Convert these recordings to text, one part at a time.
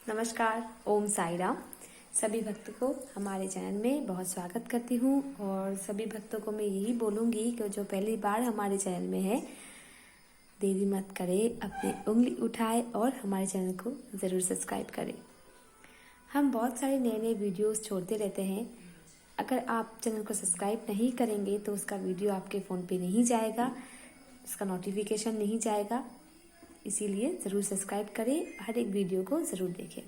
नमस्कार, ओम साई राम। सभी भक्तों को हमारे चैनल में बहुत स्वागत करती हूँ और सभी भक्तों को मैं यही बोलूँगी कि जो पहली बार हमारे चैनल में है, देरी मत करे, अपनी उंगली उठाए और हमारे चैनल को ज़रूर सब्सक्राइब करें। हम बहुत सारे नए नए वीडियोस छोड़ते रहते हैं। अगर आप चैनल को सब्सक्राइब नहीं करेंगे तो उसका वीडियो आपके फ़ोन पे नहीं जाएगा, उसका नोटिफिकेशन नहीं जाएगा। इसीलिए ज़रूर सब्सक्राइब करें, हर एक वीडियो को ज़रूर देखें।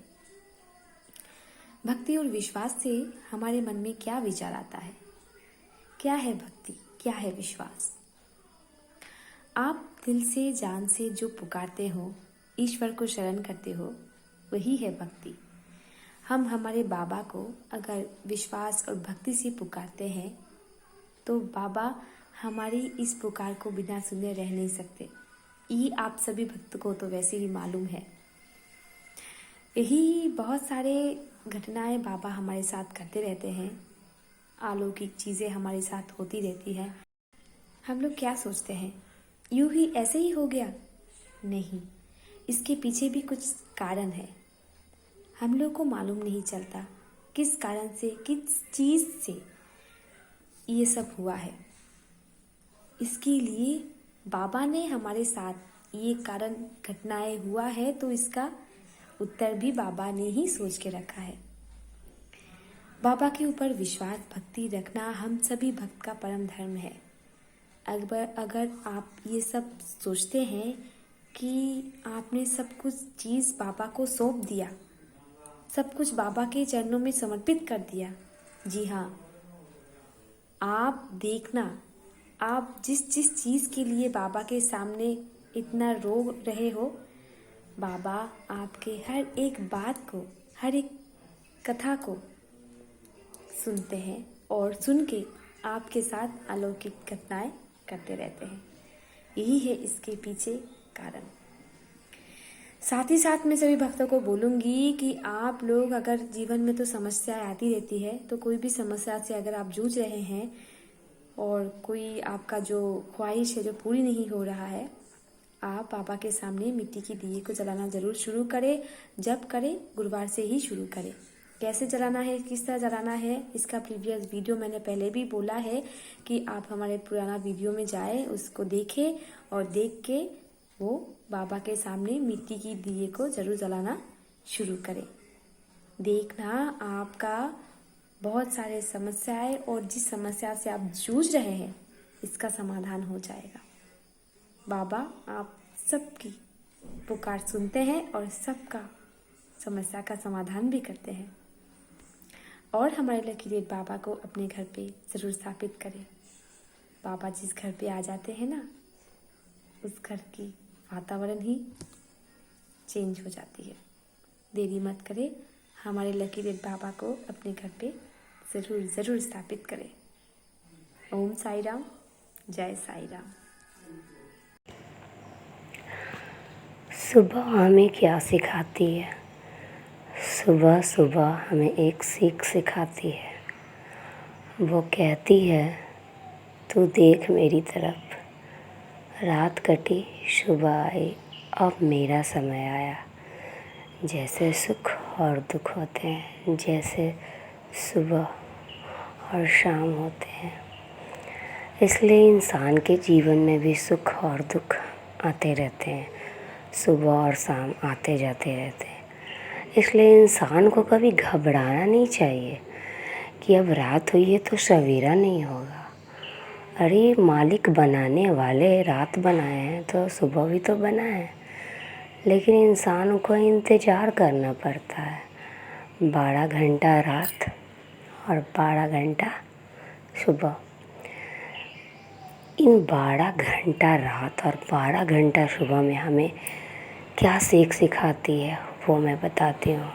भक्ति और विश्वास से हमारे मन में क्या विचार आता है? क्या है भक्ति, क्या है विश्वास? आप दिल से जान से जो पुकारते हो, ईश्वर को शरण करते हो, वही है भक्ति। हम हमारे बाबा को अगर विश्वास और भक्ति से पुकारते हैं तो बाबा हमारी इस पुकार को बिना सुने रह नहीं सकते। ये आप सभी भक्तों को तो वैसे ही मालूम है। यही बहुत सारे घटनाएं बाबा हमारे साथ करते रहते हैं। अलौकिक चीज़ें हमारे साथ होती रहती है। हम लोग क्या सोचते हैं, यूं ही ऐसे ही हो गया? नहीं, इसके पीछे भी कुछ कारण है। हम लोग को मालूम नहीं चलता किस कारण से, किस चीज़ से ये सब हुआ है। इसके लिए बाबा ने हमारे साथ ये कारण घटनाएं हुआ है तो इसका उत्तर भी बाबा ने ही सोच के रखा है। बाबा के ऊपर विश्वास भक्ति रखना हम सभी भक्त का परम धर्म है। अगर आप ये सब सोचते हैं कि आपने सब कुछ चीज़ बाबा को सौंप दिया, सब कुछ बाबा के चरणों में समर्पित कर दिया, जी हाँ, आप देखना, आप जिस जिस चीज़ के लिए बाबा के सामने इतना रो रहे हो, बाबा आपके हर एक बात को, हर एक कथा को सुनते हैं और सुन के आपके साथ अलौकिक घटनाएं करते रहते हैं। यही है इसके पीछे कारण। साथ ही साथ मैं सभी भक्तों को बोलूँगी कि आप लोग अगर जीवन में तो समस्याएं आती रहती है, तो कोई भी समस्या से अगर आप जूझ रहे हैं और कोई आपका जो ख्वाहिश है जो पूरी नहीं हो रहा है, आप बाबा के सामने मिट्टी की दिए को जलाना ज़रूर शुरू करें। जब करें, गुरुवार से ही शुरू करें। कैसे जलाना है, किस तरह जलाना है, इसका प्रीवियस वीडियो मैंने पहले भी बोला है कि आप हमारे पुराना वीडियो में जाएं, उसको देखें और देख के वो बाबा के सामने मिट्टी की दिए को ज़रूर जलाना शुरू करें। देखना आपका बहुत सारे समस्याएं और जिस समस्या से आप जूझ रहे हैं, इसका समाधान हो जाएगा। बाबा आप सबकी पुकार सुनते हैं और सबका समस्या का समाधान भी करते हैं। और हमारे लकी डेट बाबा को अपने घर पे ज़रूर स्थापित करें। बाबा जिस घर पे आ जाते हैं ना, उस घर की वातावरण ही चेंज हो जाती है। देरी मत करें, हमारे लकी डेट बाबा को अपने घर पे ज़रूर ज़रूर स्थापित करें। ओम साई राम, जय साई राम। सुबह हमें क्या सिखाती है? सुबह सुबह हमें एक सीख सिखाती है। वो कहती है, तू देख मेरी तरफ, रात कटी सुबह आई, अब मेरा समय आया। जैसे सुख और दुख होते हैं, जैसे सुबह और शाम होते हैं, इसलिए इंसान के जीवन में भी सुख और दुख आते रहते हैं, सुबह और शाम आते जाते रहते हैं। इसलिए इंसान को कभी घबराना नहीं चाहिए कि अब रात हुई है तो सवेरा नहीं होगा, अरे मालिक बनाने वाले रात बनाए हैं तो सुबह भी तो बनाए हैं, लेकिन इंसान को इंतज़ार करना पड़ता है। 12 घंटा रात और 12 घंटा सुबह। इन 12 घंटा रात और 12 घंटा सुबह में हमें क्या सीख सिखाती है वो मैं बताती हूँ।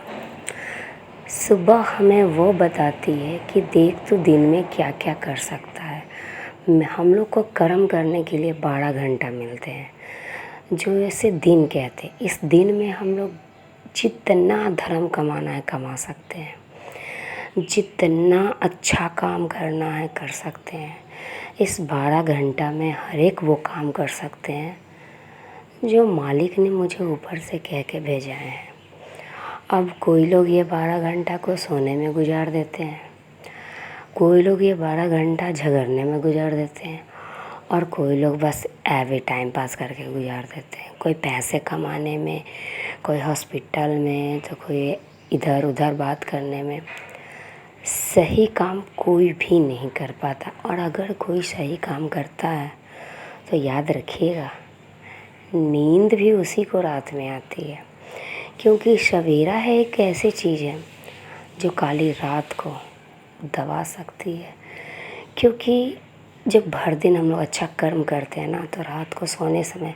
सुबह हमें वो बताती है कि देख तू दिन में क्या क्या कर सकता है। हम लोग को कर्म करने के लिए 12 घंटा मिलते हैं, जो ऐसे दिन कहते हैं। इस दिन में हम लोग जितना धर्म कमाना है कमा सकते हैं, जितना अच्छा काम करना है कर सकते हैं। इस 12 घंटा में हर एक वो काम कर सकते हैं जो मालिक ने मुझे ऊपर से कह के भेजा है। अब कोई लोग ये 12 घंटा को सोने में गुजार देते हैं, कोई लोग ये 12 घंटा झगड़ने में गुजार देते हैं, और कोई लोग बस ऐवे टाइम पास करके गुजार देते हैं। कोई पैसे कमाने में, कोई हॉस्पिटल में, तो कोई इधर उधर बात करने में। सही काम कोई भी नहीं कर पाता, और अगर कोई सही काम करता है तो याद रखिएगा नींद भी उसी को रात में आती है, क्योंकि सवेरा है एक ऐसी चीज़ है जो काली रात को दबा सकती है। क्योंकि जब भर दिन हम लोग अच्छा कर्म करते हैं ना, तो रात को सोने समय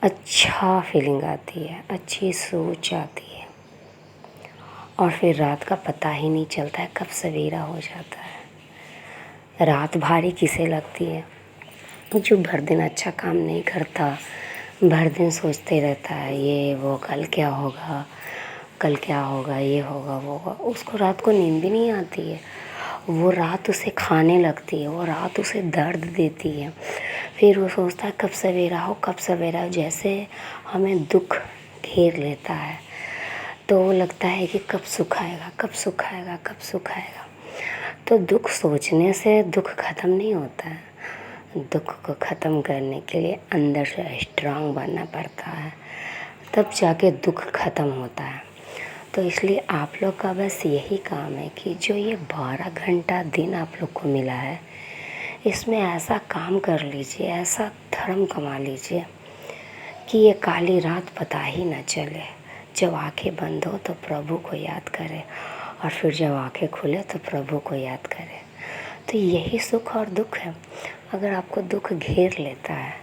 अच्छा फीलिंग आती है, अच्छी सोच आती है, और फिर रात का पता ही नहीं चलता है कब सवेरा हो जाता है। रात भारी किसे लगती है? जो भर दिन अच्छा काम नहीं करता, भर दिन सोचते रहता है ये वो, कल क्या होगा, कल क्या होगा, ये होगा वो होगा, उसको रात को नींद भी नहीं आती है। वो रात उसे खाने लगती है, वो रात उसे दर्द देती है। फिर वो सोचता है कब सवेरा हो, कब सवेरा हो। जैसे हमें दुख घेर लेता है तो वो लगता है कि कब सुख आएगा, कब सुख आएगा, कब सुख आएगा। तो दुख सोचने से दुख ख़त्म नहीं होता है। दुख को ख़त्म करने के लिए अंदर से स्ट्रांग बनना पड़ता है, तब जाके दुख ख़त्म होता है। तो इसलिए आप लोग का बस यही काम है कि जो ये 12 घंटा दिन आप लोग को मिला है, इसमें ऐसा काम कर लीजिए, ऐसा धर्म कमा लीजिए कि ये काली रात पता ही ना चले। जब आंखें बंद हो तो प्रभु को याद करें, और फिर जब आंखें खुले तो प्रभु को याद करें। तो यही सुख और दुख है। अगर आपको दुख घेर लेता है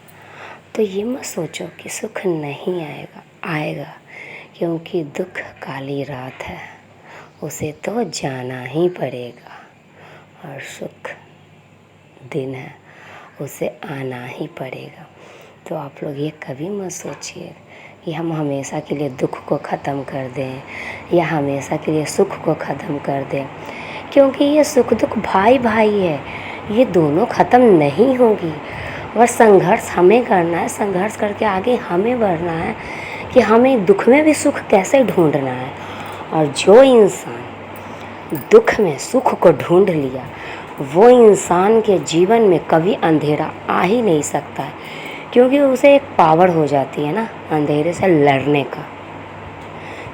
तो ये मत सोचो कि सुख नहीं आएगा, आएगा, क्योंकि दुख काली रात है, उसे तो जाना ही पड़ेगा। और सुख दिन है, उसे आना ही पड़ेगा। तो आप लोग ये कभी मत सोचिए कि हम हमेशा के लिए दुख को ख़त्म कर दें या हमेशा के लिए सुख को ख़त्म कर दें, क्योंकि ये सुख दुख भाई भाई है, ये दोनों ख़त्म नहीं होंगी। बस संघर्ष हमें करना है, संघर्ष करके आगे हमें बढ़ना है कि हमें दुख में भी सुख कैसे ढूंढना है। और जो इंसान दुख में सुख को ढूंढ लिया, वो इंसान के जीवन में कभी अंधेरा आ ही नहीं सकता है, क्योंकि उसे एक पावर हो जाती है ना अंधेरे से लड़ने का।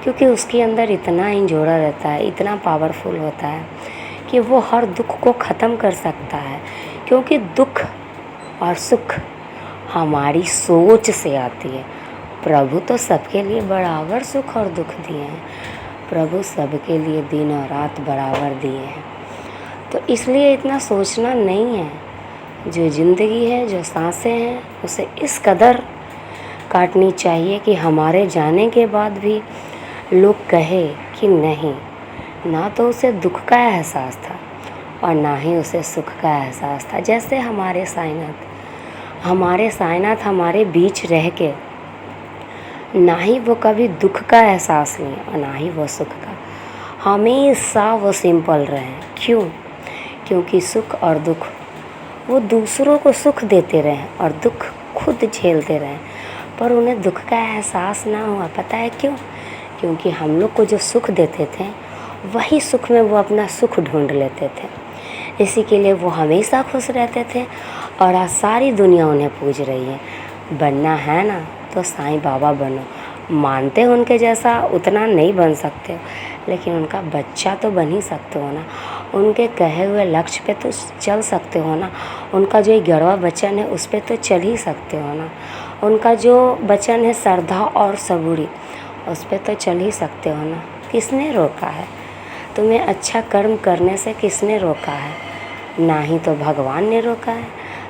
क्योंकि उसके अंदर इतना इंजोरा रहता है, इतना पावरफुल होता है कि वो हर दुख को ख़त्म कर सकता है। क्योंकि दुख और सुख हमारी सोच से आती है। प्रभु तो सबके लिए बराबर सुख और दुख दिए हैं, प्रभु सबके लिए दिन और रात बराबर दिए हैं। तो इसलिए इतना सोचना नहीं है। जो ज़िंदगी है, जो सांसें हैं, उसे इस कदर काटनी चाहिए कि हमारे जाने के बाद भी लोग कहे कि नहीं, ना तो उसे दुख का एहसास था और ना ही उसे सुख का एहसास था। जैसे हमारे साईनाथ हमारे बीच रह के ना ही वो कभी दुख का एहसास लिए और ना ही वो सुख का, हमेशा वो सिंपल रहे। क्यों? क्योंकि सुख और दुख वो दूसरों को सुख देते रहे और दुख खुद झेलते रहे, पर उन्हें दुख का एहसास ना हुआ। पता है क्यों? क्योंकि हम लोग को जो सुख देते थे वही सुख में वो अपना सुख ढूंढ लेते थे। इसी के लिए वो हमेशा खुश रहते थे और आज सारी दुनिया उन्हें पूज रही है। बनना है ना तो साईं बाबा बनो। मानते हो उनके जैसा उतना नहीं बन सकते हो, लेकिन उनका बच्चा तो बन ही सकते हो ना। उनके कहे हुए लक्ष्य पे तो चल सकते हो ना। उनका जो 11वां वचन है उस पे तो चल ही सकते हो ना। उनका जो वचन है श्रद्धा और सबूरी, उस पे तो चल ही सकते हो ना। किसने रोका है तुम्हें अच्छा कर्म करने से? किसने रोका है? ना ही तो भगवान ने रोका है,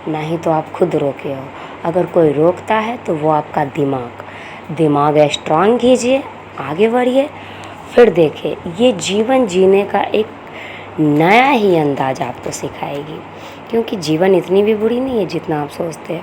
ना ही तो आप खुद रोके हो। अगर कोई रोकता है तो वो आपका दिमाग स्ट्रांग कीजिए, आगे बढ़िए, फिर देखिए ये जीवन जीने का एक नया ही अंदाज आपको सिखाएगी। क्योंकि जीवन इतनी भी बुरी नहीं है जितना आप सोचते हो।